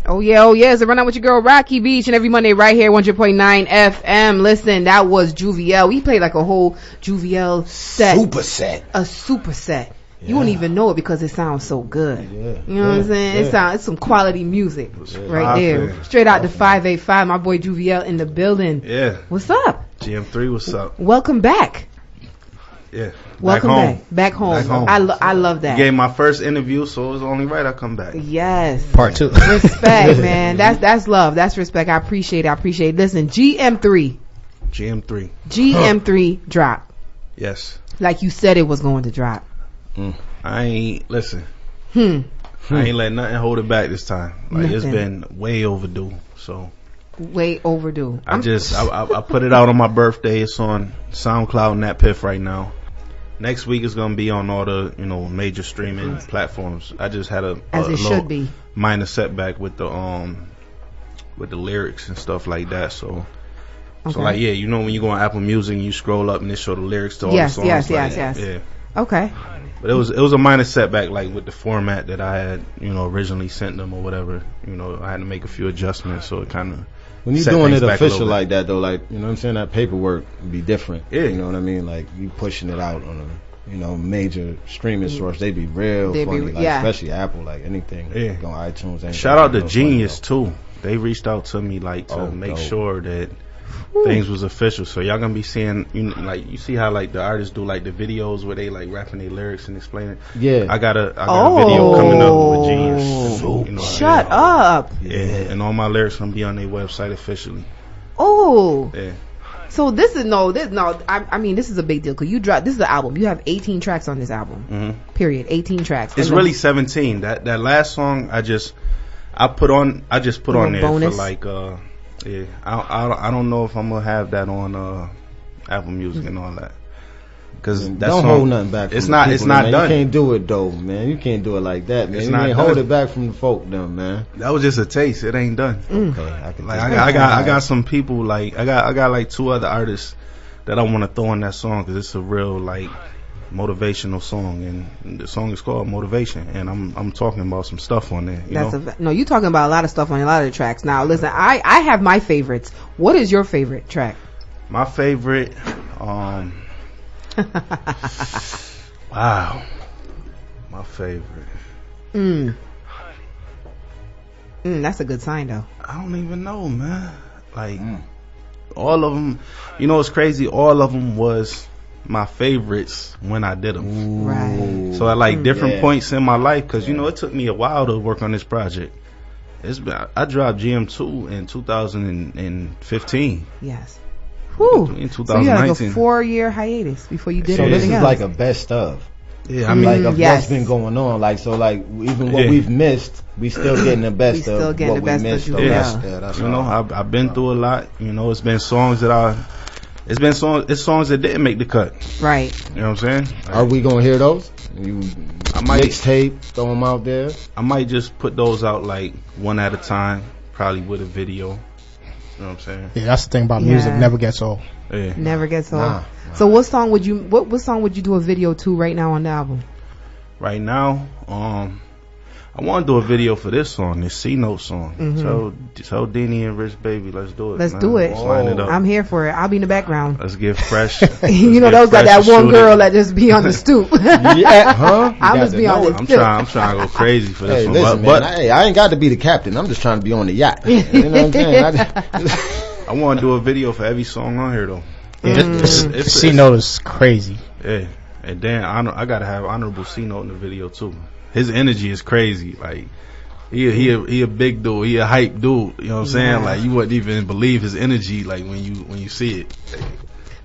Oh yeah. It's a rundown with your girl Rocky Beach, and every Monday right here, 100.9 FM. Listen, that was JUVEYEL. We played like a whole JUVEYEL set. A super set. Yeah. You won't even know it because it sounds so good. Yeah. You know what I'm saying? It's some quality music right there. Straight out the 585. My boy JUVEYEL in the building. Yeah. What's up? GM3, what's up? Welcome back. Yeah. Welcome back home. I love that. You gave my first interview, so it was only right I come back. Yes. Part 2. Respect, man. That's love. That's respect. I appreciate it. Listen, GM3 drop. Yes. Like you said it was going to drop. I ain't listen. I ain't let nothing hold it back this time. Like it's been way overdue. So way overdue. I put it out on my birthday. It's on SoundCloud and that Piff right now. Next week it's gonna be on all the major streaming platforms. I just had a should be minor setback with the lyrics and stuff like that. So like when you go on Apple Music and you scroll up and it show the lyrics to all the songs. Yes. Yeah. Okay. But it was a minor setback, like with the format that I had originally sent them or whatever. I had to make a few adjustments, so it kind of. When you're doing it official like that, though, like, you know what I'm saying, that paperwork would be different. Yeah. You know what I mean? Like, you pushing it out on a, major streaming source, they be real funny, especially Apple, like anything. Yeah. On iTunes. Shout out to Genius, too. They reached out to me, like, to make sure that things was official. So y'all gonna be seeing, you see how, like, the artists do, like, the videos where they, like, rapping their lyrics and explaining. Yeah. I got a video coming up with Genius. Shut up. Yeah. And all my lyrics gonna be on their website officially. Oh. Yeah. So this is I mean, this is a big deal because this is an album. You have 18 tracks on this album. Period. 18 tracks. It's really 17. That last song I just put on there bonus. For like I don't know if I'm gonna have that on Apple Music and all that. Cause don't hold nothing back. It's not done. You can't do it though, man. You can't do it like that, man. You can't hold it back from the folk, them, man. That was just a taste. It ain't done. Okay, I got some people like I got like 2 other artists that I want to throw in that song because it's a real like motivational song, and the song is called Motivation, and I'm talking about some stuff on there. You're talking about a lot of stuff on a lot of the tracks. Now listen, I have my favorites. What is your favorite track? My favorite, wow, my favorite. That's a good sign though. I don't even know, man. Like all of them, it's crazy. All of them was my favorites when I did them. Right. So at like different points in my life, because it took me a while to work on this project. I dropped GM2 in 2015. Yes. Whew. In 2019. So you had like a 4-year hiatus before you did anything else. So this is like a best of. Yeah, I mean, like what's been going on. Like, so like even what we've missed, we still getting the best of what we missed. I've been through a lot. It's been songs that it's songs that didn't make the cut. Right. You know what I'm saying? Are we gonna hear those? I might mixtape, throw them out there. I might just put those out like one at a time, probably with a video. You know what I'm saying? Yeah, that's the thing about music. Never gets old. Yeah. Never gets old. Nah. So what song would you do a video to right now on the album? Right now, I want to do a video for this song, this C-Note song. So Dini and Rich Baby, let's do it. Let's do it. Let's line it up. I'm here for it. I'll be in the background. Let's get fresh. Those got that one girl that just be on the stoop. I'll just be on the stoop. I'm trying to go crazy for this one. Listen, but I ain't got to be the captain. I'm just trying to be on the yacht. You know what I'm saying? I want to do a video for every song on here though. C-Note is crazy. Yeah, and then I gotta have honorable C-Note in the video too. His energy is crazy. Like he a big dude. He a hype dude. You know what I'm saying? Like you wouldn't even believe his energy. Like when you see it.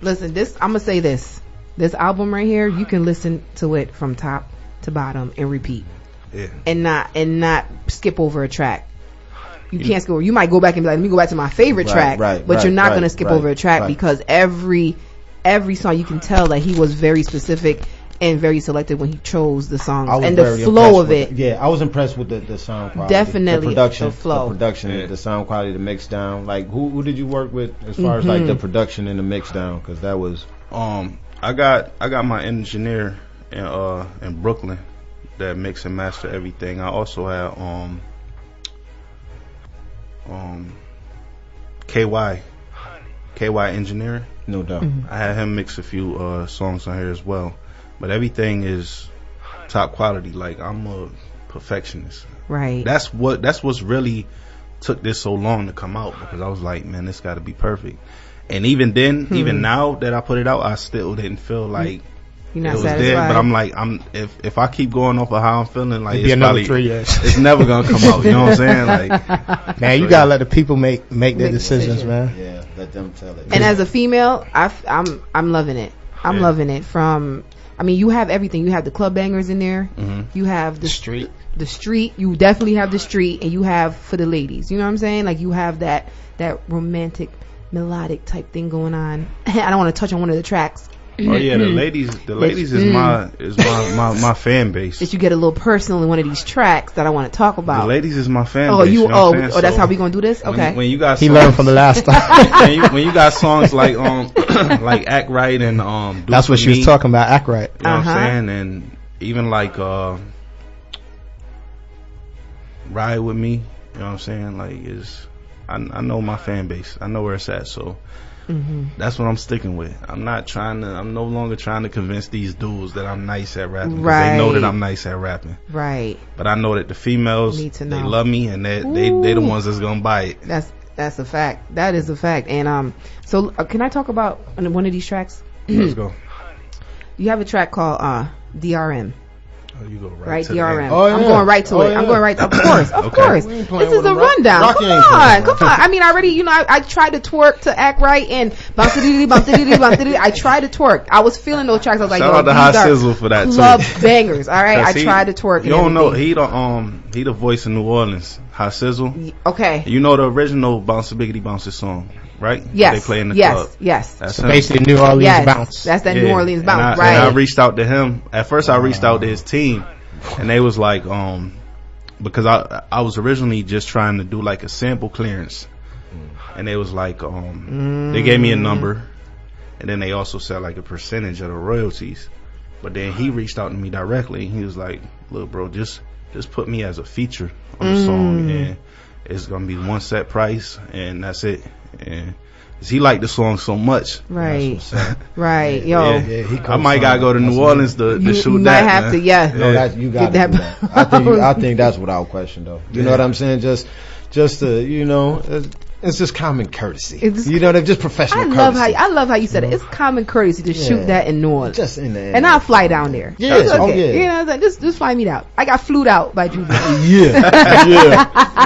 Listen, I'm gonna say this. This album right here, you can listen to it from top to bottom and repeat. Yeah. And not skip over a track. You can't skip over. You might go back and be like, let me go back to my favorite track. But you're not going to skip over a track because every song you can tell that he was very specific and very selective when he chose the songs and the flow of it. I was impressed with the sound quality. Definitely. The production, the flow. The production, the sound quality, the mix down. Like who did you work with as far as like the production and the mix down? Because that was I got my engineer in Brooklyn that mix and master everything. I also had KY Engineering. No doubt. I had him mix a few songs on here as well, but everything is top quality. Like, I'm a perfectionist. Right. That's what's really took this so long to come out, because I was like, man, this got to be perfect. And even then, even now that I put it out, I still didn't feel like you're not it was satisfied. there. But I'm like, if I keep going off of how I'm feeling, like, it's probably 3 years. It's never gonna come out. You know what I'm saying? Like, man, you gotta let the people make their decisions, man. Yeah, let them tell it. And as a female, I'm loving it. I'm loving it. From, I mean, you have everything. You have the club bangers in there. You have the street. The street. You definitely have the street, and you have for the ladies. You know what I'm saying? Like, you have that romantic, melodic type thing going on. I don't want to touch on one of the tracks. Oh yeah, the ladies is my fan base. That you get a little personal in one of these tracks that I want to talk about. The ladies is my fan base. You know that's how we gonna do this? Okay. When you got he learned from the last time. when you got songs like like Act Right and that's what she was talking about, Act Right. You know what I'm saying? And even like Ride With Me, you know what I'm saying? Like, I know my fan base. I know where it's at, so that's what I'm sticking with. I'm no longer trying to convince these dudes that I'm nice at rapping, because they know that I'm nice at rapping. Right. But I know that the females, they love me, and they the ones that's gonna buy it. That's a fact. That is a fact. And so can I talk about one of these tracks? Let's go. You have a track called DRM. Oh, you go right to DRM. Oh, yeah. I'm going right to it. I'm going right to it. Of course. Of course. This is a rundown. Come on. I mean, I already, I tried to twerk to Act Right and bounce-a-dee-dee. I tried to twerk. I was feeling those tracks. I was like, shout out to High Sizzle for that club too. Bangers. All right. I tried to twerk. You don't know, he the voice in New Orleans. High Sizzle. Okay. You know the original Bounce a Biggity Bounce song, right? Yes. They play in the club. Yes. That's basically New Orleans bounce. That's that New Orleans bounce, right? And I reached out to him. At first I reached out to his team, and they was like, because I was originally just trying to do like a sample clearance, and they was like, they gave me a number, and then they also said like a percentage of the royalties. But then he reached out to me directly, and he was like, look, bro, just put me as a feature on the song, and it's gonna be one set price, and that's it. And he liked the song so much, right? Right, yo. Yeah, I might gotta go to New Orleans to shoot you that. Might have to, No, you got to do that. I think that's without question, though. You know what I'm saying? Just to, it's just common courtesy. They're just professional courtesy. I love how you said it. It's common courtesy to shoot that in New Orleans. Just in there. And I'll fly down there. Yeah. Okay. You know what I'm saying? Just fly me out. I got flued out by JUVEYEL.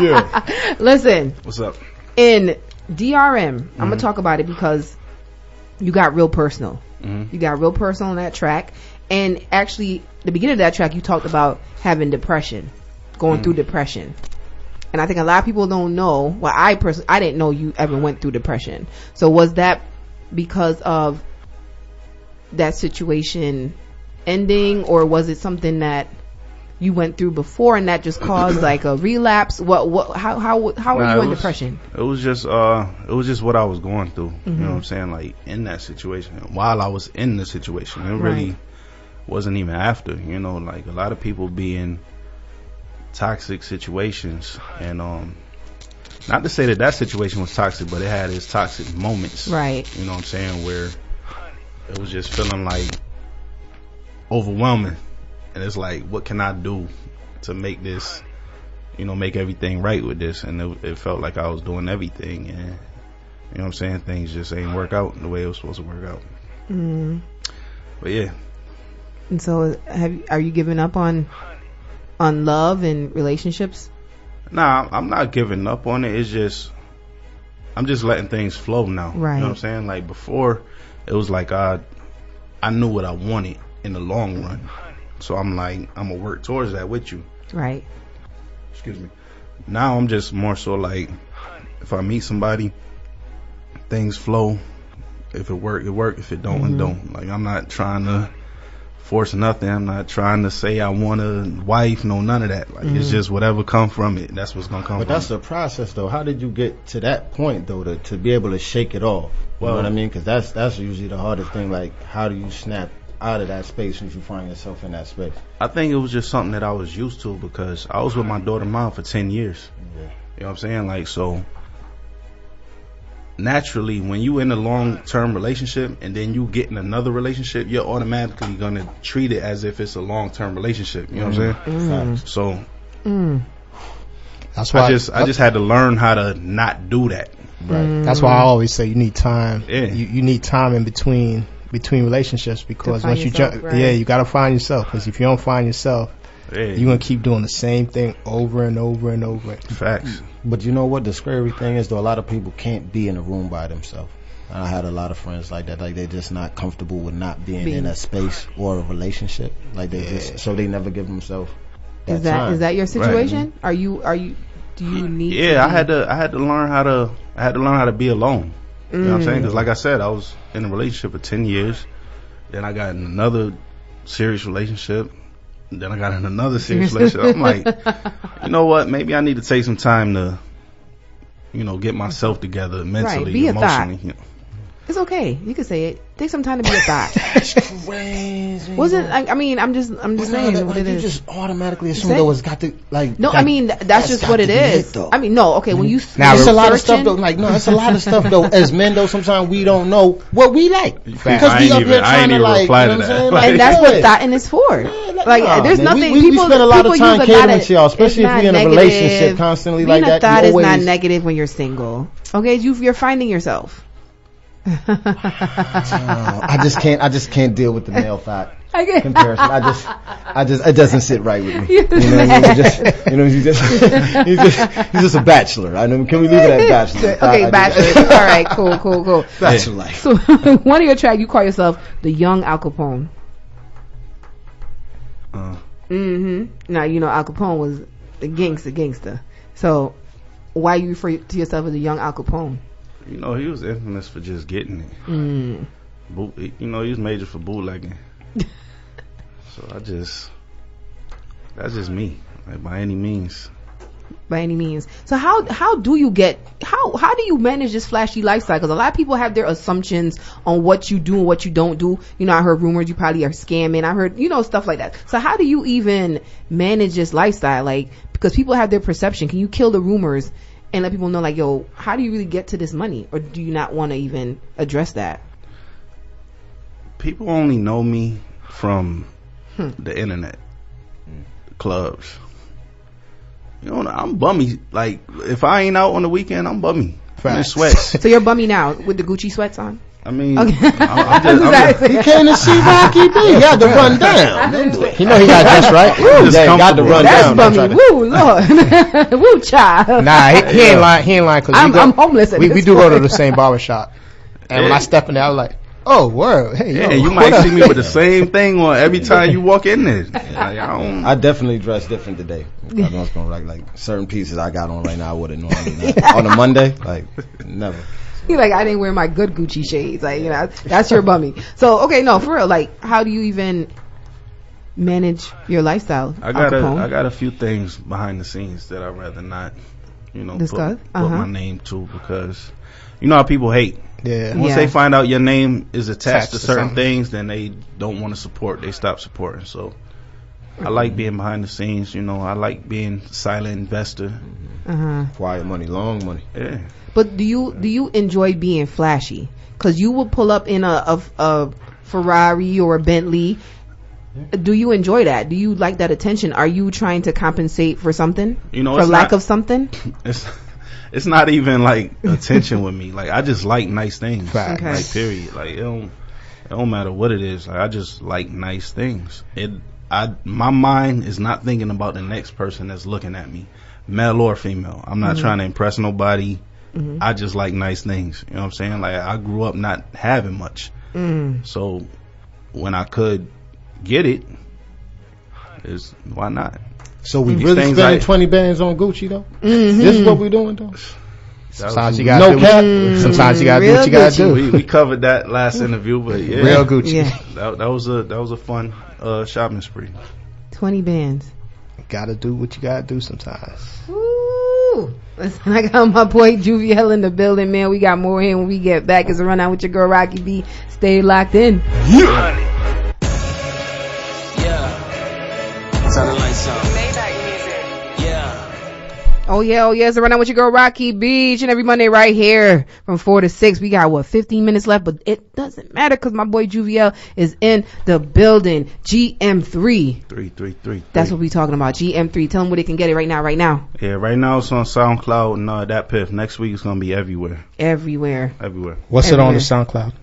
Yeah. Listen. What's up? In DRM, I'm gonna talk about it because you got real personal. You got real personal on that track, and actually, the beginning of that track, you talked about having depression, going through depression, and I think a lot of people don't know. Well, I didn't know you ever went through depression. So was that because of that situation ending, or was it something that you went through before and that just caused like a relapse? How are you in depression? It was just what I was going through. You know what I'm saying? Like, in that situation, while I was in the situation, it really wasn't even after. Like, a lot of people be in toxic situations, and not to say that situation was toxic, but it had its toxic moments, right? You know what I'm saying? Where it was just feeling like overwhelming. And it's like, what can I do to make this, make everything right with this? And it felt like I was doing everything, and you know what I'm saying, things just ain't work out the way it was supposed to work out. But yeah. And so, are you giving up on love and relationships? Nah, I'm not giving up on it. It's just, I'm just letting things flow now. Right. You know what I'm saying? Like, before, it was like I knew what I wanted in the long run. So I'm like, I'm gonna work towards that with you. Right. Excuse me. Now I'm just more so like, if I meet somebody, things flow. If it work, it work. If it don't, it don't. Like, I'm not trying to force nothing. I'm not trying to say I want a wife. No, none of that. Like, it's just whatever come from it. That's what's gonna come. But that's the process, though. How did you get to that point, though, to be able to shake it off? You know what I mean? Because that's usually the hardest thing. Like, how do you snap out of that space once you find yourself in that space? I think it was just something that I was used to, because I was with my daughter mom for 10 years. You know what I'm saying? Like, so naturally, when you in a long-term relationship and then you get in another relationship, you're automatically gonna treat it as if it's a long-term relationship. You know what I'm saying? So that's why I just had to learn how to not do that. Right. That's why I always say you need time. Yeah. You need time in between relationships, because once you jump, you gotta find yourself. Because if you don't find yourself, you're gonna keep doing the same thing over and over and over. Facts. But you know what the scary thing is, though? A lot of people can't be in a room by themselves. I had a lot of friends like that. Like, they're just not comfortable with not being in a space or a relationship. Like, they just, so they never give themselves that time. Is that your situation? Right. Do you need? Yeah, I had to learn how to be alone. You know what I'm saying? Because like I said, I was in a relationship for 10 years. Then I got in another serious relationship. Then I got in another serious relationship. I'm like, you know what? Maybe I need to take some time to, get myself together mentally, be emotionally. A thought. It's okay. You can say it. Take some time to be a thought. That's crazy. Wasn't I'm just saying what it is. You just automatically assume though it's got to like. No, I mean that's just what it is. I mean, no, okay. When you now it's a lot of stuff though. Like no, it's a lot of stuff though. As men though, sometimes we don't know what we like because we up here trying to like. And that's what thoughting is for. Like there's nothing. We spend a lot of time catering to y'all, especially if you're in a relationship constantly like that. Thought is not negative when you're single. Okay, you're finding yourself. I just can't deal with the male thought comparison. It doesn't sit right with me. He's just a bachelor. I know. Can we leave it at bachelor? Okay, bachelor. All right, cool. Bachelor life. So one of your tracks, you call yourself the young Al Capone. Now Al Capone was the gangster. So why you refer to yourself as the young Al Capone? He was infamous for just getting it. He was major for bootlegging. So that's just me, like by any means. So how do you manage this flashy lifestyle? Because a lot of people have their assumptions on what you do and what you don't do. I heard rumors you probably are scamming. I heard stuff like that. So how do you even manage this lifestyle? Like, because people have their perception. Can you kill the rumors and let people know, like, yo, how do you really get to this money? Or do you not want to even address that? People only know me from the internet, clubs. I'm bummy. Like, if I ain't out on the weekend, I'm bummy. I'm in sweats. So you're bummy now with the Gucci sweats on? I mean, okay. He came to see Rocky B. He got to run down. He got dressed right. He got to run down. That's bummy. Woo, Lord. Woo, child. Nah, he ain't lying. He ain't lying. Cause I'm homeless. We do go to the same barbershop. And when I step in there, I was like, oh, word. Hey, yo, you might see me with the same thing on every time you walk in there. Like, I definitely dress different today. I was gonna like certain pieces I got on right now I wouldn't normally on a Monday. Like, never. You're like, I didn't wear my good Gucci shades. Like, that's your bummy. So, okay, no, for real. Like, how do you even manage your lifestyle? I got a few things behind the scenes that I'd rather not, discuss. Put my name to, because how people hate. Yeah. Once they find out your name is attached to certain things, then they don't want to support. They stop supporting. So I like being behind the scenes. I like being silent investor. Quiet money, long money. Yeah. But do you enjoy being flashy? Because you will pull up in a Ferrari or a Bentley. Do you enjoy that? Do you like that attention? Are you trying to compensate for something? For lack of something? It's not even like attention with me. Like, I just like nice things. Okay. Like, period. Like, it don't matter what it is. Like, I just like nice things. My mind is not thinking about the next person that's looking at me, male or female. I'm not trying to impress nobody. I just like nice things. You know what I'm saying? Like, I grew up not having much. So when I could get it, why not? So we really spending 20 bands on Gucci though? This is what we doing though? Sometimes you gotta do what you gotta do. We covered that last interview, but yeah. Real Gucci. Yeah. That was a fun shopping spree. 20 bands. Gotta do what you gotta do sometimes. Woo! Listen, I got my boy JUVEYEL in the building, man. We got more here when we get back. It's a rundown with your girl Rocky B. Stay locked in. Yeah. Turn the lights on. Maybach music. Yeah. Oh yeah, it's a rundown with your girl Rocky Beach, and every Monday right here from 4 to 6. We got 15 minutes left, but it doesn't matter because my boy JUVEYEL is in the building. GM3. 3. That's what we talking about. GM3. Tell them where they can get it right now. Yeah, right now it's on SoundCloud and that piff. Next week it's gonna be everywhere. What's it on the SoundCloud?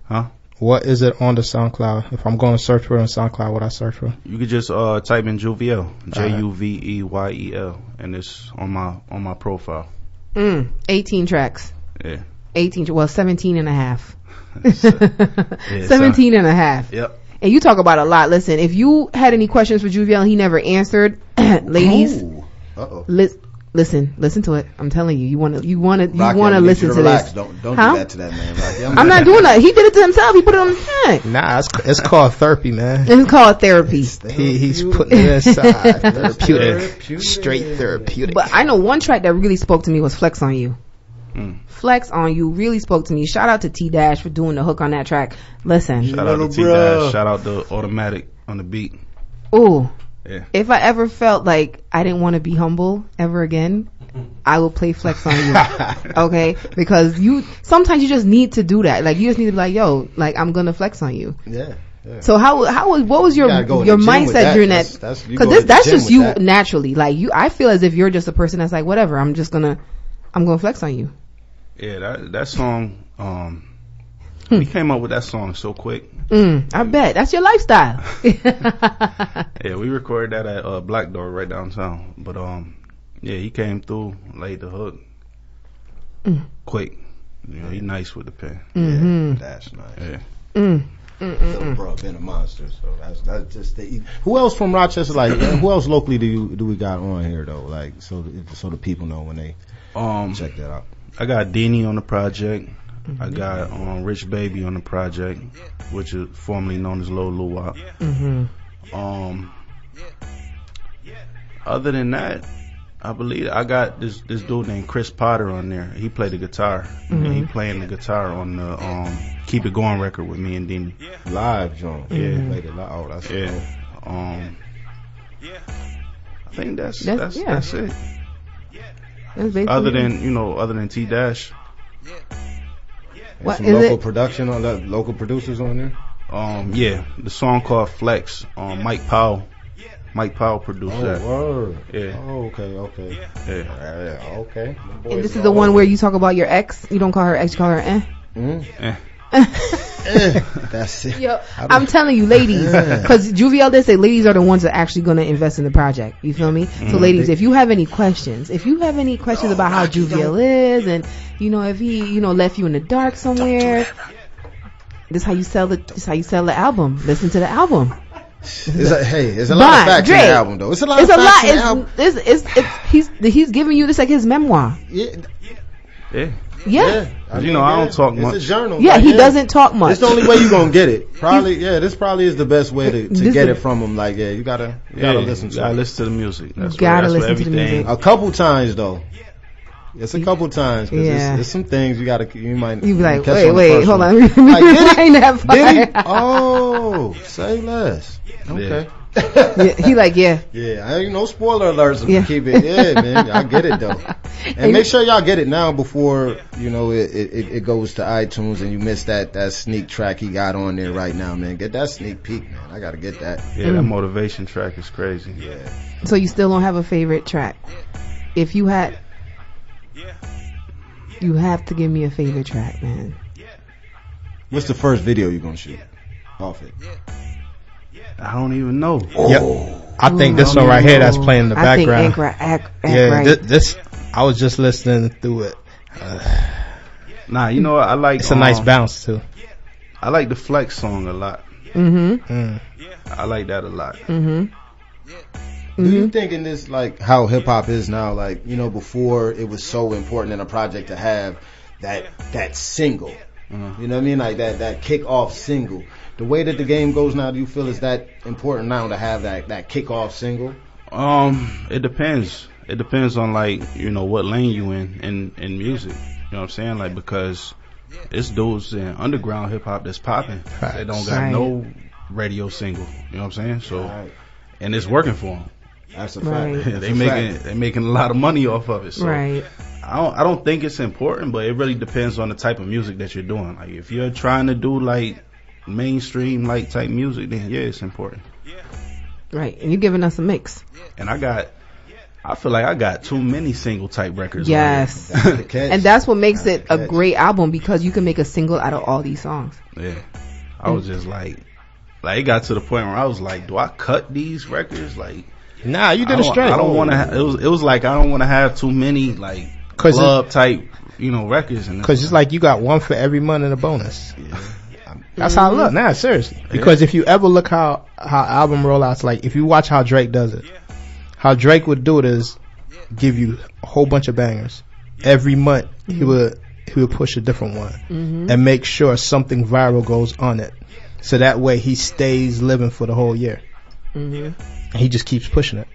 Huh? What is it on the SoundCloud? If I'm going to search for it on SoundCloud, what I search for? You could just type in JUVEYEL, JUVEYEL, and it's on my profile. 18 tracks. Yeah. 17 and a half. 17 and a half. Yep. And you talk about a lot. Listen, if you had any questions for JUVEYEL and he never answered, ladies, listen to it. I'm telling you, you want to listen to relax. this. Don't do that to that man. Rocky. I'm not doing that. He did it to himself. He put it on his head. Nah, it's called therapy, man. It's called therapy. He's putting it aside. Therapeutic. Straight therapeutic. But I know one track that really spoke to me was Flex on You. Flex on You really spoke to me. Shout out to T-Dash for doing the hook on that track. Listen. Shout out to T-Dash. Shout out to Automatic on the beat. Ooh. Yeah. If I ever felt like I didn't want to be humble ever again, I will play Flex on You. Okay? Because sometimes you just need to do that. Like, you just need to be like, yo, like, I'm gonna flex on you. Yeah. So what was your mindset during that? Because that's just you naturally. Like, I feel as if you're just a person that's like, whatever, I'm gonna flex on you. Yeah, that song, we came up with that song so quick. I bet. That's your lifestyle. Yeah, we recorded that at Black Door right downtown. But yeah, he came through, laid the hook quick. You know, he nice with the pen. Yeah, that's nice. Yeah. Bro, been a monster. So that's just who else from Rochester? Like, who else locally do we got on here though? Like, so the people know when they check that out. I got Deanie on the project. I got Rich Baby on the project, which is formerly known as Lil Luwak. Other than that, I believe I got this dude named Chris Potter on there. He played the guitar. And he playing the guitar on the Keep It Going record with me and Deanie. Live, John. Yeah. Played it live. Oh, that's I think that's it. Other than T-Dash. Some local production on that, local producers on there? Yeah, the song called Flex. Mike Powell produced that. Word. Yeah. Oh, okay. Yeah. Okay. And this is the one where you talk about your ex. You don't call her ex, you call her That's it. Yo, I'm telling you, ladies, because JUVEYEL did say ladies are the ones that are actually going to invest in the project. You feel me? So, ladies, if you have any questions about how JUVEYEL is, and if he left you in the dark somewhere, this is how you sell the album. Listen to the album. There's a lot of facts in the album, though. It's a lot of facts in the album. He's giving you this like his memoir. Yeah. Yeah. I don't talk much. It's a journal. Yeah, he doesn't talk much. It's the only way you're going to get it. This probably is the best way to get it from him. Like, you gotta listen to it. You gotta listen to the music. That's listen to the music. A couple times, though. It's a couple times. Cause there's some things you might be like, wait, hold on. Like, say less. Okay. He like, yeah. I ain't no spoiler alerts. Keep it. Yeah, man. I get it though. And make sure y'all get it now before it goes to iTunes and you miss that sneak track he got on there right now, man. Get that sneak peek, man. I gotta get that. Yeah, that motivation track is crazy. Yeah. So you still don't have a favorite track? If you had, you have to give me a favorite track, man. What's the first video you're gonna shoot off it? I don't even know. Yep. I think this one right here that's playing in the background. This I was just listening through it. Nah, I like. It's a nice bounce too. I like the Flex song a lot. I like that a lot. Do you think in this, like, how hip hop is now, like, before it was so important in a project to have that single, you know what I mean, like that kick off single. The way that the game goes now, do you feel is that important now to have that kick off single? It depends. It depends on, like, what lane you in music. You know what I'm saying? Like, because it's dudes in underground hip hop that's popping. They don't got no radio single. You know what I'm saying? So, and it's working for them. That's a fact. They making a lot of money off of it. So right. I don't think it's important, but it really depends on the type of music that you're doing. Like if you're trying to do like mainstream like type music, then yeah, it's important. Right, and you're giving us a mix. And I feel like I got too many single type records. Yes. And that's what makes it a great album, because you can make a single out of all these songs. Yeah. I was just like it got to the point where I was like, do I cut these records? Like, nah, you did it straight. I don't want to. It was like I don't want to have too many like club type, records. Because it's like you got one for every month in a bonus. Yeah. That's how I look. Nah, seriously. Because if you ever look how album rollouts, like if you watch how Drake does it, how Drake would do it is give you a whole bunch of bangers. Every month he would push a different one and make sure something viral goes on it. So that way he stays living for the whole year. And he just keeps pushing it.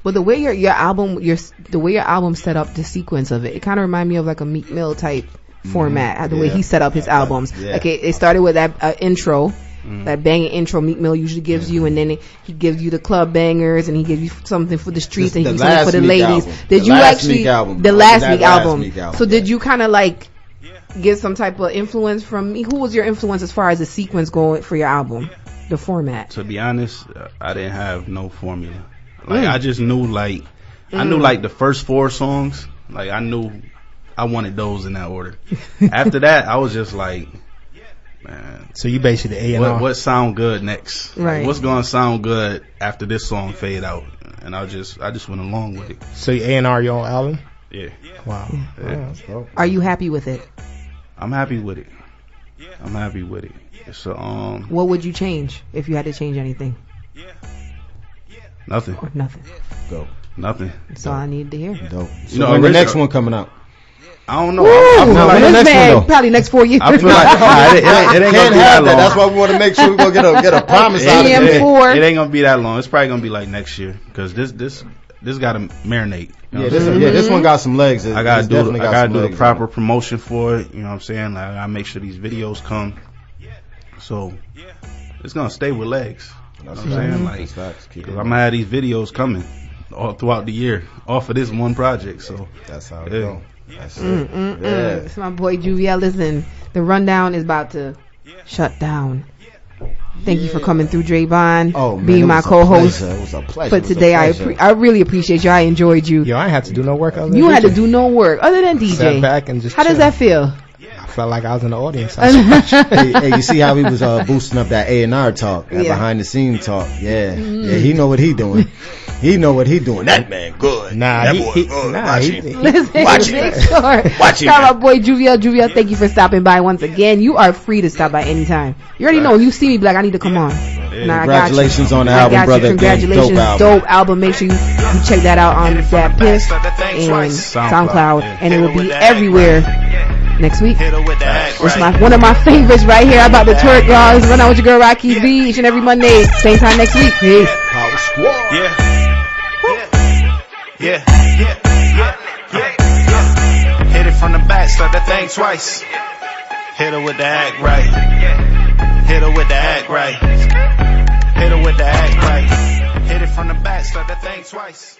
But the way your album set up the sequence of it kind of remind me of like a Meek Mill type format. The way he set up his albums. Like it started with that intro, that banging intro Meek Mill usually gives you, and then he gives you the club bangers, and he gives you something for the streets, and he gives you something for the ladies. Did you actually the last Meek album? So did you kind of like get some type of influence from me? Who was your influence as far as the sequence going for your album, the format? To be honest, I didn't have no formula. Like I just knew I knew like the first 4 songs. Like I knew I wanted those in that order. After that, I was just like, man. So you basically A&R. What sound good next? Right. Like, what's gonna sound good after this song fade out? And I just went along with it. So you A&R your own album? Yeah. Wow. Yeah. Are you happy with it? I'm happy with it. I'm happy with it. So what would you change if you had to change anything? Nothing. Or nothing. Dope. Nothing. That's all I need to hear. Dope. So when the next one coming out? I don't know. This man, probably next 4 years. I feel like it ain't gonna be that long. That's why we want to make sure we gonna get a promise out of it. GM4. It ain't gonna be that long. It's probably gonna be like next year, because this gotta marinate. This one got some legs. I gotta do the proper promotion for it. You know what I'm saying? Like, I gotta make sure these videos come. So it's gonna stay with legs. You know what I'm saying? Like, because I'm gonna have these videos coming all throughout the year off of this one project. So that's how it goes. That's it. It's my boy JUVEYEL. Listen, the rundown is about to shut down. Thank you for coming through, Drayvon, being my co-host. It was a pleasure. But today I really appreciate you. I enjoyed you. Yo, I ain't had to do no work. You had to do no work other than DJ. Sat back and just How does that feel? I felt like I was in the audience. Hey, you see how he was boosting up that A&R talk, that behind the scene talk. Yeah, he know what he doing. He know what he doing. That man good. Nah, that boy good. Watch him. Watch him. My boy JUVEYEL, thank you for stopping by once again. You are free to stop by anytime. You already know when you see me, like, I need to come on. Nah, congratulations on the album, brother. Congratulations, dope album. Make sure you check that out on that Piff and SoundCloud, and it will be everywhere next week. It's one of my favorites right here. I'm about to twerk, guys. Run out with your girl Rocky B each and every Monday, same time next week. Peace. Power Squad. Yeah. Hit it from the back, start that thing twice. Hit her with the act right. Hit her with the act right. Hit her with the act right. Hit it from the back, start that thing twice.